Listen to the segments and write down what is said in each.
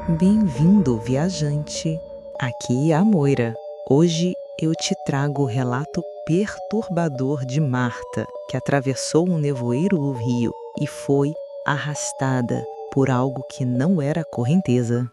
Bem-vindo, viajante! Aqui é a Moira. Hoje eu te trago o relato perturbador de Marta, que atravessou um nevoeiro do rio e foi arrastada por algo que não era correnteza.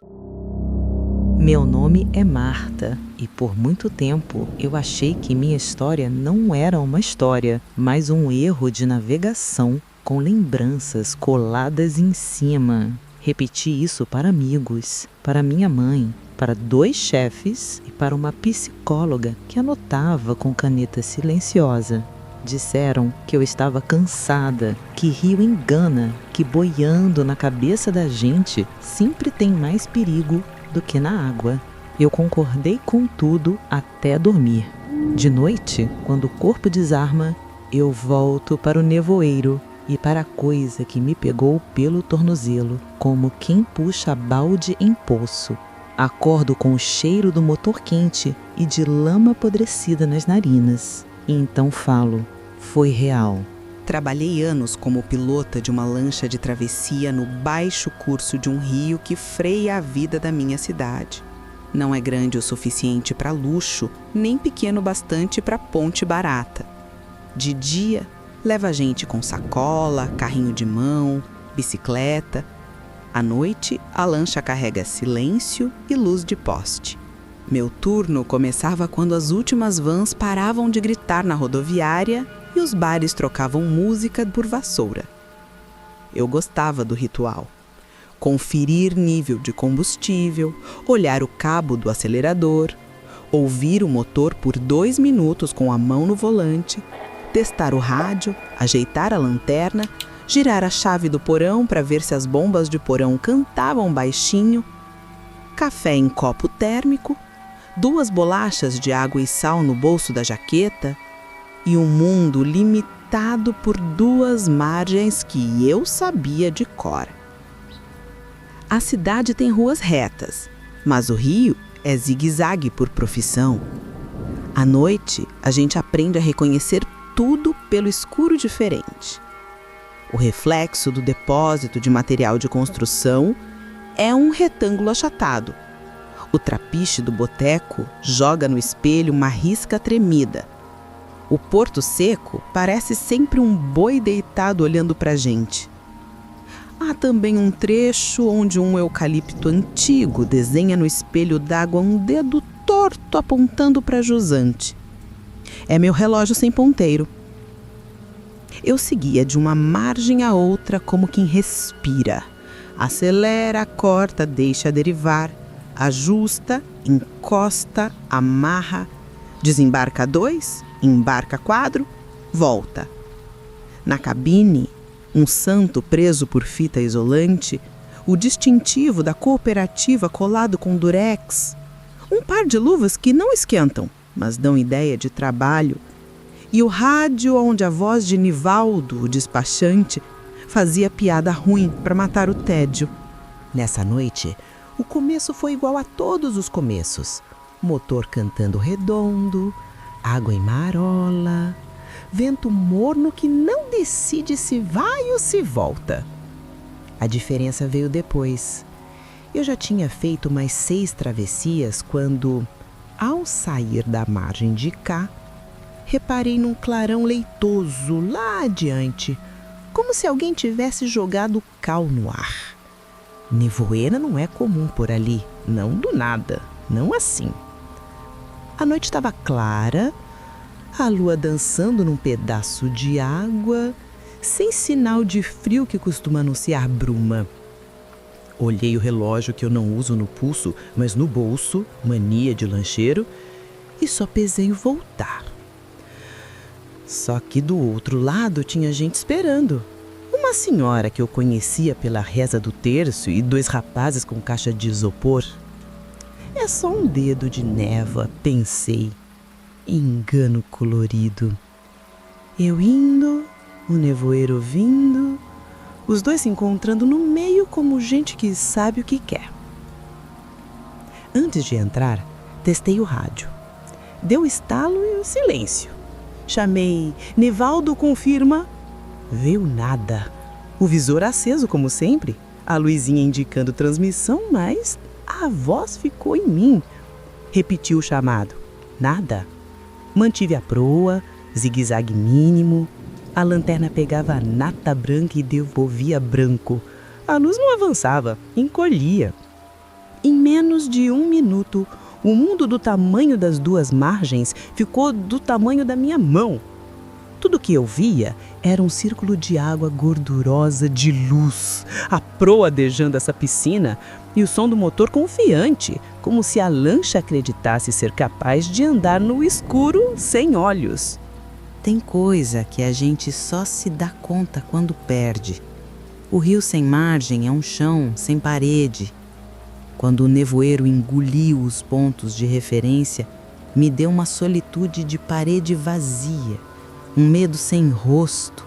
Meu nome é Marta e por muito tempo eu achei que minha história não era uma história, mas um erro de navegação com lembranças coladas em cima. Repeti isso para amigos, para minha mãe, para 2 chefes e para uma psicóloga que anotava com caneta silenciosa. Disseram que eu estava cansada, que rio engana, que boiando na cabeça da gente sempre tem mais perigo do que na água. Eu concordei com tudo até dormir. De noite, quando o corpo desarma, eu volto para o nevoeiro e para a coisa que me pegou pelo tornozelo, como quem puxa balde em poço. Acordo com o cheiro do motor quente e de lama apodrecida nas narinas. E então falo, foi real. Trabalhei anos como pilota de uma lancha de travessia no baixo curso de um rio que freia a vida da minha cidade. Não é grande o suficiente para luxo, nem pequeno bastante para ponte barata. De dia, leva a gente com sacola, carrinho de mão, bicicleta. À noite, a lancha carrega silêncio e luz de poste. Meu turno começava quando as últimas vans paravam de gritar na rodoviária e os bares trocavam música por vassoura. Eu gostava do ritual. Conferir nível de combustível, olhar o cabo do acelerador, ouvir o motor por 2 minutos com a mão no volante, testar o rádio, ajeitar a lanterna, girar a chave do porão para ver se as bombas de porão cantavam baixinho, café em copo térmico, 2 bolachas de água e sal no bolso da jaqueta e um mundo limitado por 2 margens que eu sabia de cor. A cidade tem ruas retas, mas o rio é zigue-zague por profissão. À noite, a gente aprende a reconhecer tudo pelo escuro diferente. O reflexo do depósito de material de construção é um retângulo achatado. O trapiche do boteco joga no espelho uma risca tremida. O porto seco parece sempre um boi deitado olhando para a gente. Há também um trecho onde um eucalipto antigo desenha no espelho d'água um dedo torto apontando para jusante. É meu relógio sem ponteiro. Eu seguia de uma margem a outra como quem respira. Acelera, corta, deixa derivar, ajusta, encosta, amarra, desembarca 2, embarca 4, volta. Na cabine, um santo preso por fita isolante, o distintivo da cooperativa colado com durex, um par de luvas que não esquentam, mas dão ideia de trabalho, e o rádio onde a voz de Nivaldo, o despachante, fazia piada ruim para matar o tédio. Nessa noite, o começo foi igual a todos os começos. Motor cantando redondo, água em marola, vento morno que não decide se vai ou se volta. A diferença veio depois. Eu já tinha feito mais 6 travessias quando, ao sair da margem de cá, reparei num clarão leitoso lá adiante, como se alguém tivesse jogado cal no ar. Nevoeira não é comum por ali, não do nada, não assim. A noite estava clara, a lua dançando num pedaço de água, sem sinal de frio que costuma anunciar bruma. Olhei o relógio que eu não uso no pulso, mas no bolso, mania de lancheiro, e só pesei o voltar. Só que do outro lado tinha gente esperando. Uma senhora que eu conhecia pela reza do terço e 2 rapazes com caixa de isopor. É só um dedo de névoa, pensei. Engano colorido. Eu indo, o nevoeiro vindo, os 2 se encontrando no meio como gente que sabe o que quer. Antes de entrar, testei o rádio. Deu estalo e o silêncio. Chamei, Nivaldo confirma. Veio nada. O visor aceso como sempre, a luzinha indicando transmissão, mas a voz ficou em mim. Repeti o chamado. Nada. Mantive a proa, zigue-zague mínimo. A lanterna pegava a nata branca e devolvia branco. A luz não avançava, encolhia. Em menos de 1 minuto, o mundo do tamanho das 2 margens ficou do tamanho da minha mão. Tudo que eu via era um círculo de água gordurosa de luz, a proa dejando essa piscina e o som do motor confiante, como se a lancha acreditasse ser capaz de andar no escuro sem olhos. Tem coisa que a gente só se dá conta quando perde. O rio sem margem é um chão sem parede. Quando o nevoeiro engoliu os pontos de referência, me deu uma solitude de parede vazia, um medo sem rosto.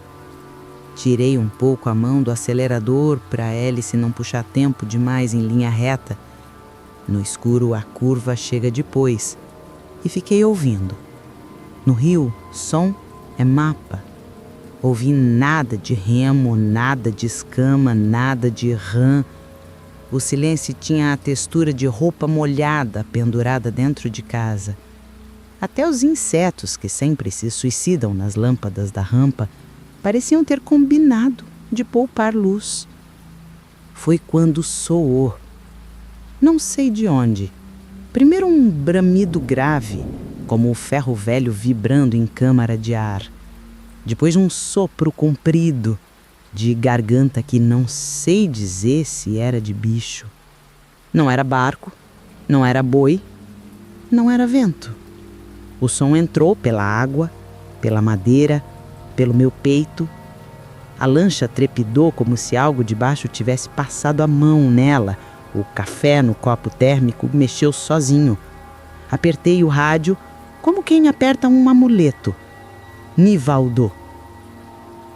Tirei um pouco a mão do acelerador para a hélice não puxar tempo demais em linha reta. No escuro, a curva chega depois. E fiquei ouvindo. No rio, som é mapa. Ouvi nada de remo, nada de escama, nada de rã. O silêncio tinha a textura de roupa molhada pendurada dentro de casa. Até os insetos que sempre se suicidam nas lâmpadas da rampa pareciam ter combinado de poupar luz. Foi quando soou. Não sei de onde. Primeiro um bramido grave, como o ferro velho vibrando em câmara de ar. Depois um sopro comprido, de garganta que não sei dizer se era de bicho. Não era barco, não era boi, não era vento. O som entrou pela água, pela madeira, pelo meu peito. A lancha trepidou como se algo debaixo tivesse passado a mão nela. O café no copo térmico mexeu sozinho. Apertei o rádio como quem aperta um amuleto. Nivaldo.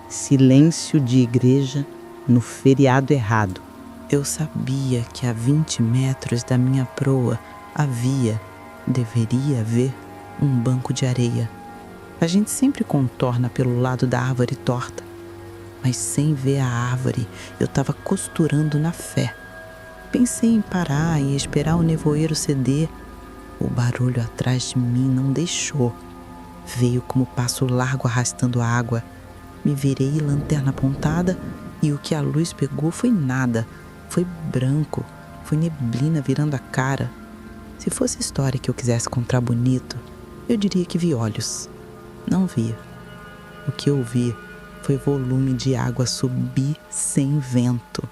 Silêncio de igreja no feriado errado. Eu sabia que a 20 metros da minha proa deveria haver um banco de areia. A gente sempre contorna pelo lado da árvore torta, mas sem ver a árvore, eu estava costurando na fé. Pensei em parar e esperar o nevoeiro ceder. O barulho atrás de mim não deixou. Veio como passo largo arrastando a água. Me virei lanterna apontada e o que a luz pegou foi nada. Foi branco, foi neblina virando a cara. Se fosse história que eu quisesse contar bonito, eu diria que vi olhos. Não via. O que eu vi foi volume de água subir sem vento.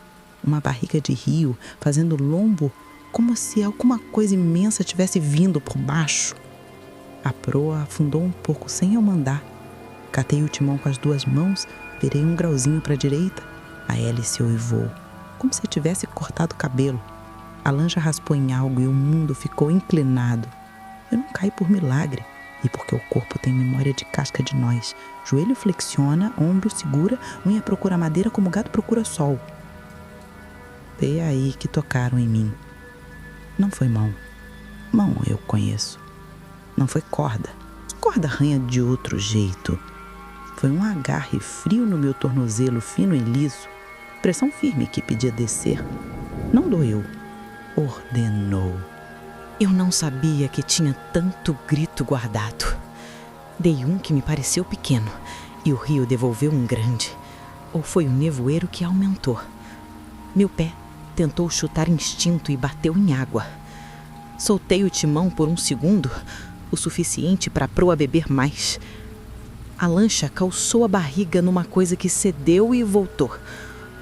Uma barriga de rio fazendo lombo como se alguma coisa imensa tivesse vindo por baixo. A proa afundou um pouco sem eu mandar. Catei o timão com as 2 mãos, virei um grauzinho para a direita. A hélice uivou, como se eu tivesse cortado o cabelo. A lancha raspou em algo e o mundo ficou inclinado. Eu não caí por milagre, e porque o corpo tem memória de casca de noz. Joelho flexiona, ombro segura, unha procura madeira como gato procura sol. Foi aí que tocaram em mim. Não foi mão. Mão eu conheço. Não foi corda. Corda arranha de outro jeito. Foi um agarre frio no meu tornozelo fino e liso. Pressão firme que pedia descer. Não doeu. Ordenou. Eu não sabia que tinha tanto grito guardado. Dei um que me pareceu pequeno e o rio devolveu um grande. Ou foi o nevoeiro que aumentou. Meu pé tentou chutar instinto e bateu em água. Soltei o timão por 1 segundo, o suficiente para a proa beber mais. A lancha calçou a barriga numa coisa que cedeu e voltou,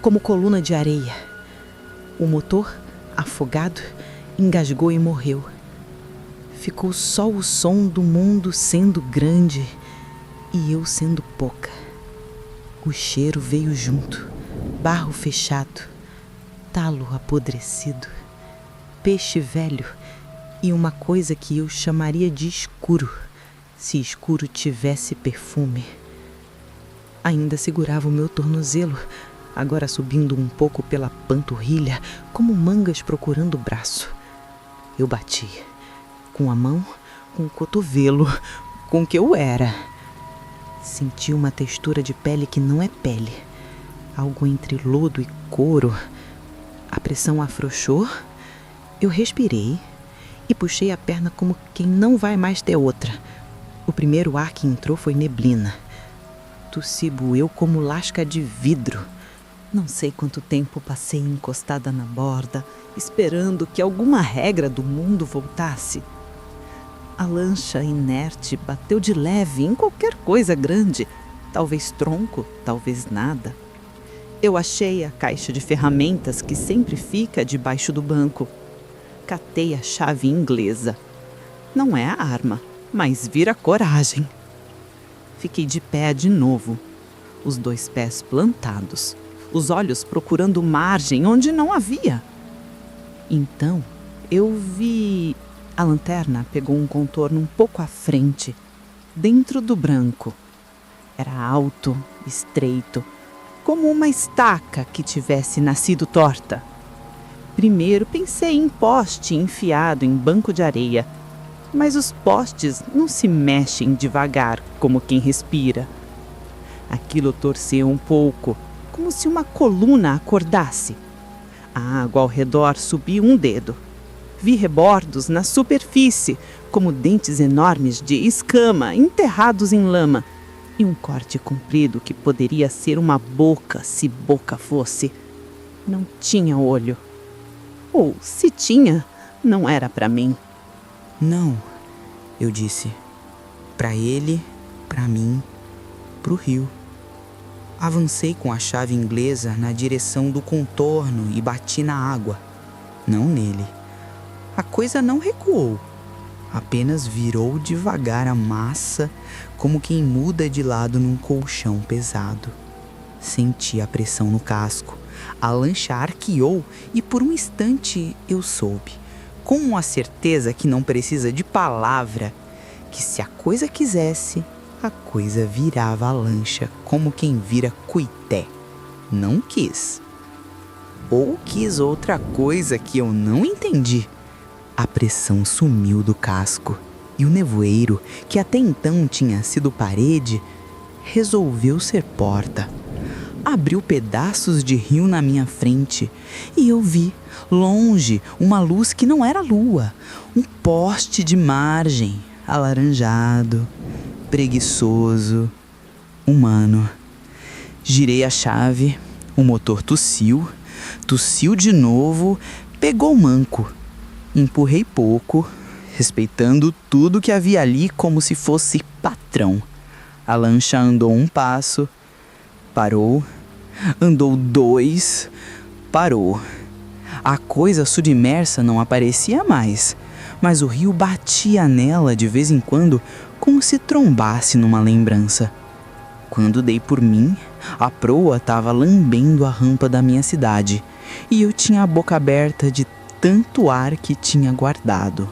como coluna de areia. O motor, afogado, engasgou e morreu. Ficou só o som do mundo sendo grande e eu sendo pouca. O cheiro veio junto, barro fechado, talo apodrecido, peixe velho e uma coisa que eu chamaria de escuro, se escuro tivesse perfume. Ainda segurava o meu tornozelo, agora subindo um pouco pela panturrilha, como mangas procurando o braço. Eu bati, com a mão, com o cotovelo, com o que eu era. Senti uma textura de pele que não é pele, algo entre lodo e couro, A pressão afrouxou, eu respirei e puxei a perna como quem não vai mais ter outra. O primeiro ar que entrou foi neblina. Tossi bueu como lasca de vidro. Não sei quanto tempo passei encostada na borda, esperando que alguma regra do mundo voltasse. A lancha inerte bateu de leve em qualquer coisa grande, talvez tronco, talvez nada. Eu achei a caixa de ferramentas que sempre fica debaixo do banco. Catei a chave inglesa. Não é a arma, mas vira coragem. Fiquei de pé de novo, os 2 pés plantados, os olhos procurando margem onde não havia. Então, eu vi... A lanterna pegou um contorno um pouco à frente, dentro do branco. Era alto, estreito, como uma estaca que tivesse nascido torta. Primeiro pensei em poste enfiado em banco de areia, mas os postes não se mexem devagar como quem respira. Aquilo torceu um pouco, como se uma coluna acordasse. A água ao redor subiu um dedo. Vi rebordos na superfície, como dentes enormes de escama enterrados em lama, e um corte comprido que poderia ser uma boca, se boca fosse. Não tinha olho. Ou, se tinha, não era para mim. Não, eu disse. Para ele, para mim, pro rio. Avancei com a chave inglesa na direção do contorno e bati na água, não nele. A coisa não recuou, apenas virou devagar a massa, como quem muda de lado num colchão pesado. Senti a pressão no casco, a lancha arqueou e por um instante eu soube, com uma certeza que não precisa de palavra, que se a coisa quisesse, a coisa virava a lancha como quem vira cuité. Não quis. Ou quis outra coisa que eu não entendi. A pressão sumiu do casco e o nevoeiro, que até então tinha sido parede, resolveu ser porta. Abriu pedaços de rio na minha frente e eu vi, longe, uma luz que não era lua, um poste de margem, alaranjado, preguiçoso, humano. Girei a chave, o motor tossiu de novo, pegou o manco. Empurrei pouco, respeitando tudo que havia ali como se fosse patrão. A lancha andou 1 passo, parou, andou 2, parou. A coisa submersa não aparecia mais, mas o rio batia nela de vez em quando como se trombasse numa lembrança. Quando dei por mim, a proa estava lambendo a rampa da minha cidade e eu tinha a boca aberta de tanto ar que tinha guardado.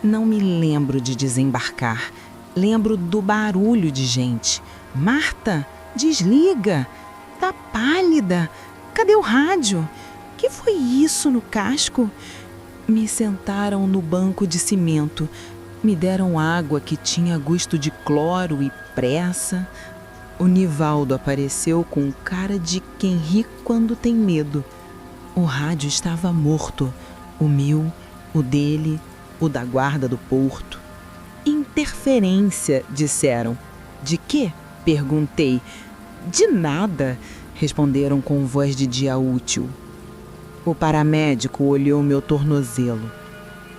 Não me lembro de desembarcar. Lembro do barulho de gente. Marta, desliga! Tá pálida! Cadê o rádio? Que foi isso no casco? Me sentaram no banco de cimento. Me deram água que tinha gosto de cloro e pressa. O Nivaldo apareceu com cara de quem ri quando tem medo. O rádio estava morto. O meu, o dele, o da guarda do porto. Interferência, disseram. De quê? Perguntei. De nada, responderam com voz de dia útil. O paramédico olhou meu tornozelo.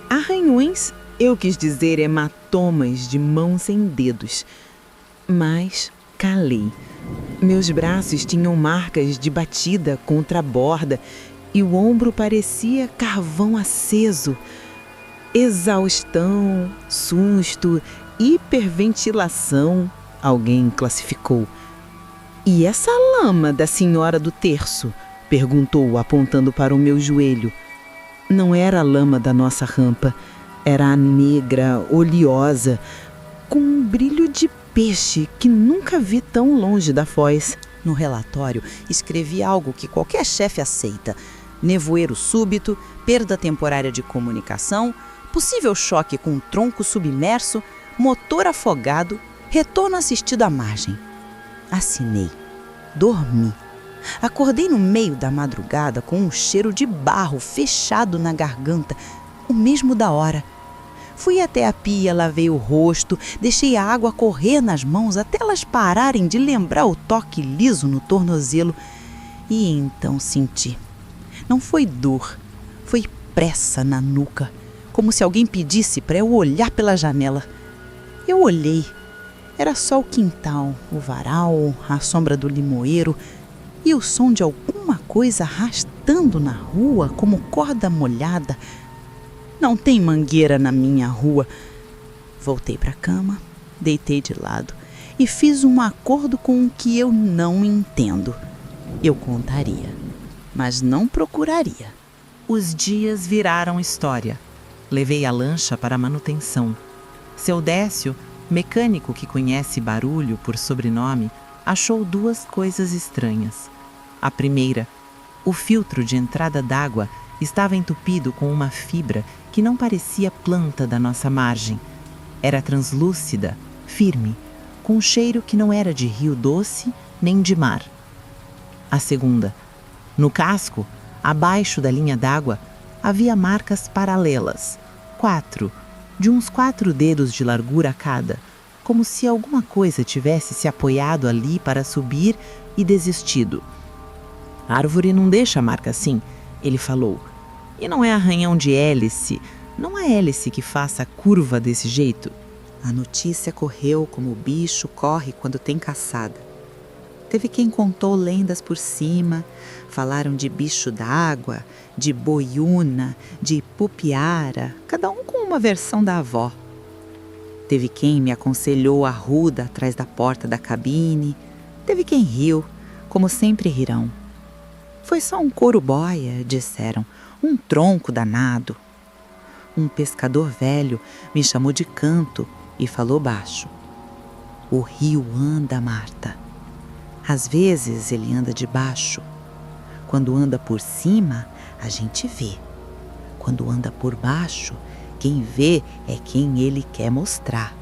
Arranhões, eu quis dizer hematomas de mão sem dedos. Mas calei. Meus braços tinham marcas de batida contra a borda e o ombro parecia carvão aceso. Exaustão, susto, hiperventilação, alguém classificou. E essa lama da senhora do terço? Perguntou, apontando para o meu joelho. Não era a lama da nossa rampa, era a negra, oleosa, com um brilho de peixe que nunca vi tão longe da foz. No relatório, escrevi algo que qualquer chefe aceita: nevoeiro súbito, perda temporária de comunicação, possível choque com tronco submerso, motor afogado, retorno assistido à margem. Assinei. Dormi. Acordei no meio da madrugada com um cheiro de barro fechado na garganta, o mesmo da hora. Fui até a pia, lavei o rosto, deixei a água correr nas mãos até elas pararem de lembrar o toque liso no tornozelo. E então senti. Não foi dor, foi pressa na nuca, como se alguém pedisse para eu olhar pela janela. Eu olhei. Era só o quintal, o varal, a sombra do limoeiro e o som de alguma coisa arrastando na rua como corda molhada. Não tem mangueira na minha rua. Voltei para a cama, deitei de lado e fiz um acordo com o que eu não entendo. Eu contaria, mas não procuraria. Os dias viraram história. Levei a lancha para a manutenção. Seu Décio, mecânico que conhece barulho por sobrenome, achou duas coisas estranhas. A primeira, o filtro de entrada d'água estava entupido com uma fibra que não parecia planta da nossa margem. Era translúcida, firme, com um cheiro que não era de rio doce nem de mar. A segunda, no casco, abaixo da linha d'água, havia marcas paralelas, 4, de uns 4 dedos de largura cada, como se alguma coisa tivesse se apoiado ali para subir e desistido. A árvore não deixa a marca assim, ele falou. E não é arranhão de hélice, não há hélice que faça curva desse jeito. A notícia correu como o bicho corre quando tem caçada. Teve quem contou lendas por cima, falaram de bicho d'água, de boiúna, de pupiara, cada um com uma versão da avó. Teve quem me aconselhou a ruda atrás da porta da cabine, teve quem riu, como sempre rirão. Foi só um couro-boia, disseram, um tronco danado. Um pescador velho me chamou de canto e falou baixo. O rio anda, Marta. Às vezes ele anda de baixo. Quando anda por cima, a gente vê. Quando anda por baixo, quem vê é quem ele quer mostrar.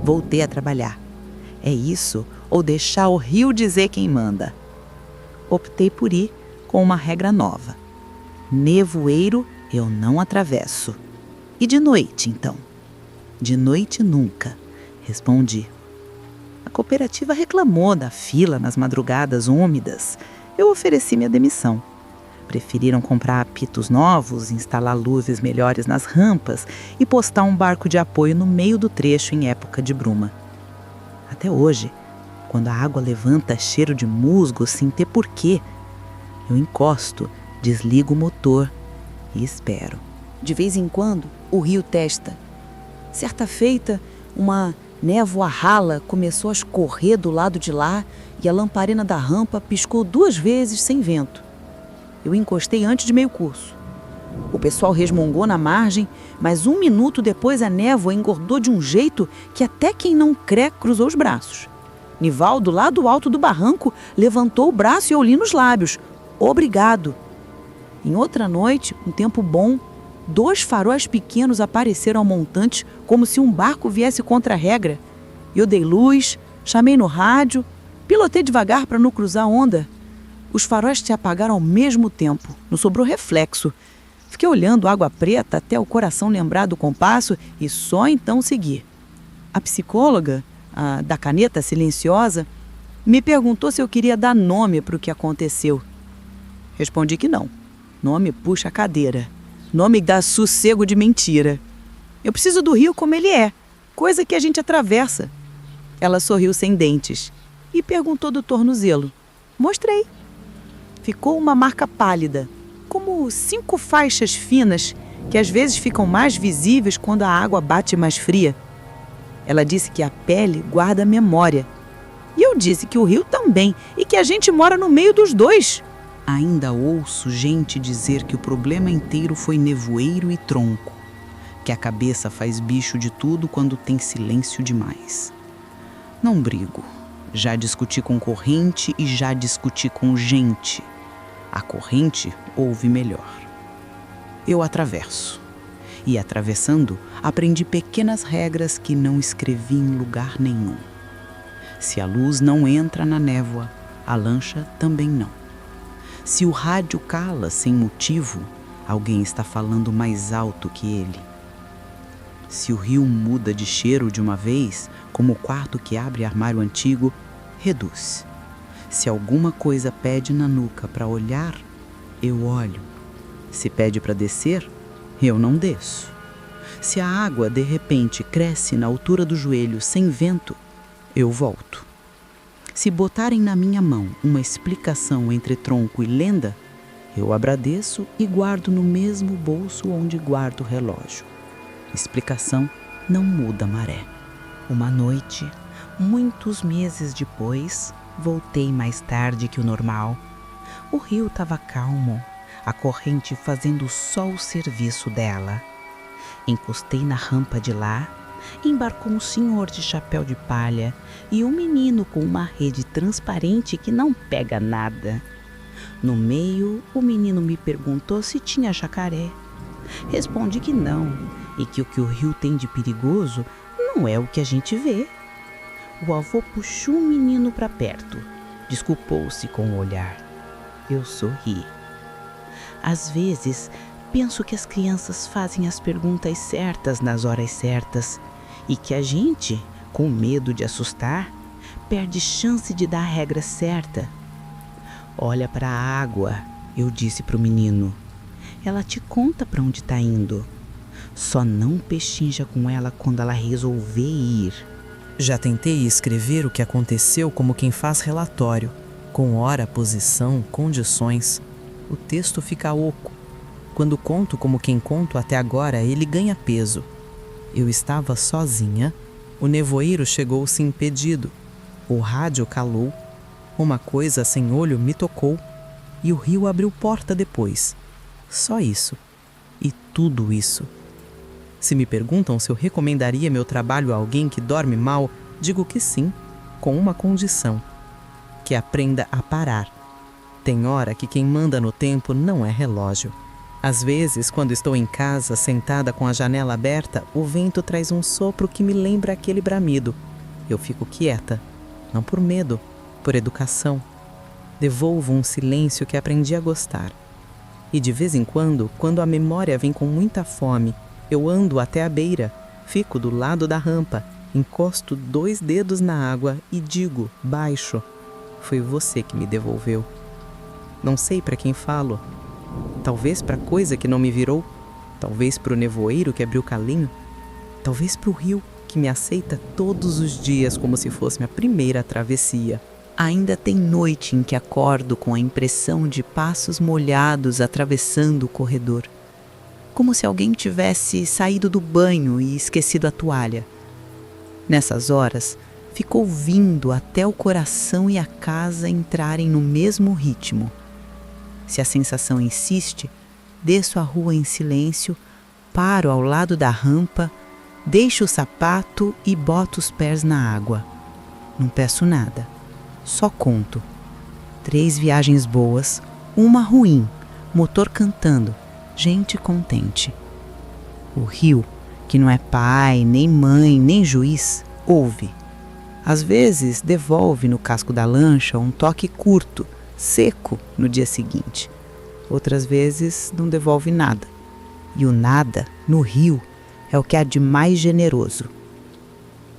Voltei a trabalhar. É isso ou deixar o rio dizer quem manda? Optei por ir com uma regra nova. Nevoeiro eu não atravesso. E de noite, então? De noite nunca, respondi. A cooperativa reclamou da fila nas madrugadas úmidas. Eu ofereci minha demissão. Preferiram comprar apitos novos, instalar luzes melhores nas rampas e postar um barco de apoio no meio do trecho em época de bruma. Até hoje, quando a água levanta cheiro de musgo sem ter porquê, eu encosto, desligo o motor e espero. De vez em quando, o rio testa. Certa feita, uma névoa rala começou a escorrer do lado de lá e a lamparina da rampa piscou 2 vezes sem vento. Eu encostei antes de meio curso. O pessoal resmungou na margem, mas 1 minuto depois a névoa engordou de um jeito que até quem não crê cruzou os braços. Nivaldo, lá do alto do barranco, levantou o braço e eu li nos lábios. Obrigado. Em outra noite, um tempo bom, 2 faróis pequenos apareceram ao montante como se um barco viesse contra a regra. Eu dei luz, chamei no rádio, pilotei devagar para não cruzar a onda. Os faróis se apagaram ao mesmo tempo, não sobrou reflexo. Fiquei olhando água preta até o coração lembrar do compasso e só então segui. A psicóloga, a da caneta silenciosa, me perguntou se eu queria dar nome para o que aconteceu. Respondi que não. Nome puxa a cadeira. Nome dá sossego de mentira. Eu preciso do rio como ele é, coisa que a gente atravessa. Ela sorriu sem dentes e perguntou do tornozelo. Mostrei. Ficou uma marca pálida, como 5 faixas finas que às vezes ficam mais visíveis quando a água bate mais fria. Ela disse que a pele guarda memória. E eu disse que o rio também e que a gente mora no meio dos dois. Ainda ouço gente dizer que o problema inteiro foi nevoeiro e tronco, que a cabeça faz bicho de tudo quando tem silêncio demais. Não brigo. Já discuti com corrente e já discuti com gente. A corrente ouve melhor. Eu atravesso. E atravessando, aprendi pequenas regras que não escrevi em lugar nenhum. Se a luz não entra na névoa, A lancha também não. Se o rádio cala sem motivo, alguém está falando mais alto que ele. Se o rio muda de cheiro de uma vez, como o quarto que abre armário antigo, reduz. Se alguma coisa pede na nuca para olhar, eu olho. Se pede para descer, eu não desço. Se a água de repente cresce na altura do joelho sem vento, eu volto. Se botarem na minha mão uma explicação entre tronco e lenda, eu agradeço e guardo no mesmo bolso onde guardo o relógio. Explicação não muda a maré. Uma noite, muitos meses depois, voltei mais tarde que o normal. O rio estava calmo, a corrente fazendo só o serviço dela. Encostei na rampa de lá, embarcou um senhor de chapéu de palha e um menino com uma rede transparente que não pega nada. No meio, o menino me perguntou se tinha jacaré. Respondi que não, e que o que o rio tem de perigoso não é o que a gente vê. O avô puxou o menino para perto, desculpou-se com o olhar. Eu sorri. Às vezes, penso que as crianças fazem as perguntas certas nas horas certas e que a gente, com medo de assustar, perde chance de dar a regra certa. Olha para a água, eu disse para o menino. Ela te conta para onde está indo. Só não pechincha com ela quando ela resolver ir. Já tentei escrever o que aconteceu como quem faz relatório, com hora, posição, condições. O texto fica oco. Quando conto como quem conto até agora, ele ganha peso. Eu estava sozinha, o nevoeiro chegou-se impedido, o rádio calou, uma coisa sem olho me tocou e o rio abriu porta depois. Só isso. E tudo isso. Se me perguntam se eu recomendaria meu trabalho a alguém que dorme mal, digo que sim, com uma condição: que aprenda a parar. Tem hora que quem manda no tempo não é relógio. Às vezes, quando estou em casa, sentada com a janela aberta, o vento traz um sopro que me lembra aquele bramido. Eu fico quieta, não por medo, por educação. Devolvo um silêncio que aprendi a gostar. E de vez em quando a memória vem com muita fome, eu ando até a beira, fico do lado da rampa, encosto 2 dedos na água e digo, baixo: foi você que me devolveu. Não sei para quem falo. Talvez para coisa que não me virou, talvez para o nevoeiro que abriu caminho, talvez para o rio que me aceita todos os dias como se fosse minha primeira travessia. Ainda tem noite em que acordo com a impressão de passos molhados atravessando o corredor, como se alguém tivesse saído do banho e esquecido a toalha. Nessas horas, fico ouvindo até o coração e a casa entrarem no mesmo ritmo. Se a sensação insiste, desço a rua em silêncio, paro ao lado da rampa, deixo o sapato e boto os pés na água. Não peço nada, só conto. 3 viagens boas, uma ruim, motor cantando, gente contente. O rio, que não é pai, nem mãe, nem juiz, ouve. Às vezes devolve no casco da lancha um toque curto, seco no dia seguinte. Outras vezes não devolve nada. E o nada, no rio, é o que há de mais generoso.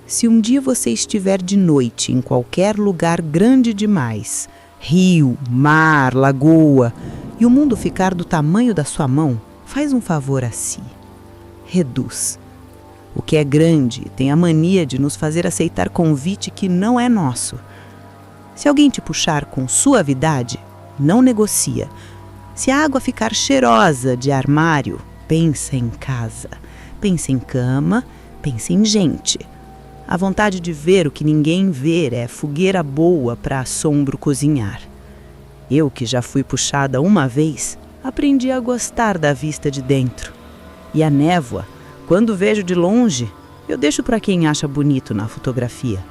Se um dia você estiver de noite em qualquer lugar grande demais, rio, mar, lagoa, e o mundo ficar do tamanho da sua mão, faz um favor a si. Reduz. O que é grande tem a mania de nos fazer aceitar convite que não é nosso. Se alguém te puxar com suavidade, não negocia. Se a água ficar cheirosa de armário, pensa em casa, pensa em cama, pensa em gente. A vontade de ver o que ninguém vê é fogueira boa para assombro cozinhar. Eu, que já fui puxada uma vez, aprendi a gostar da vista de dentro. E a névoa, quando vejo de longe, eu deixo para quem acha bonito na fotografia.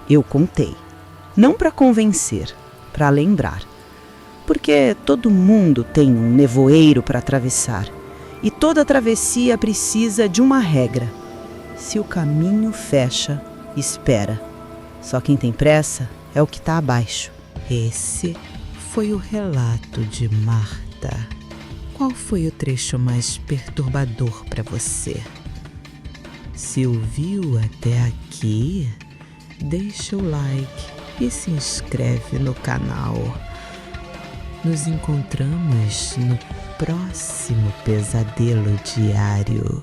Eu contei. Não para convencer, para lembrar. Porque todo mundo tem um nevoeiro para atravessar. E toda travessia precisa de uma regra. Se o caminho fecha, espera. Só quem tem pressa é o que está abaixo. Esse foi o relato de Marta. Qual foi o trecho mais perturbador para você? Se ouviu até aqui, deixa o like e se inscreve no canal. Nos encontramos no próximo Pesadelo Diário.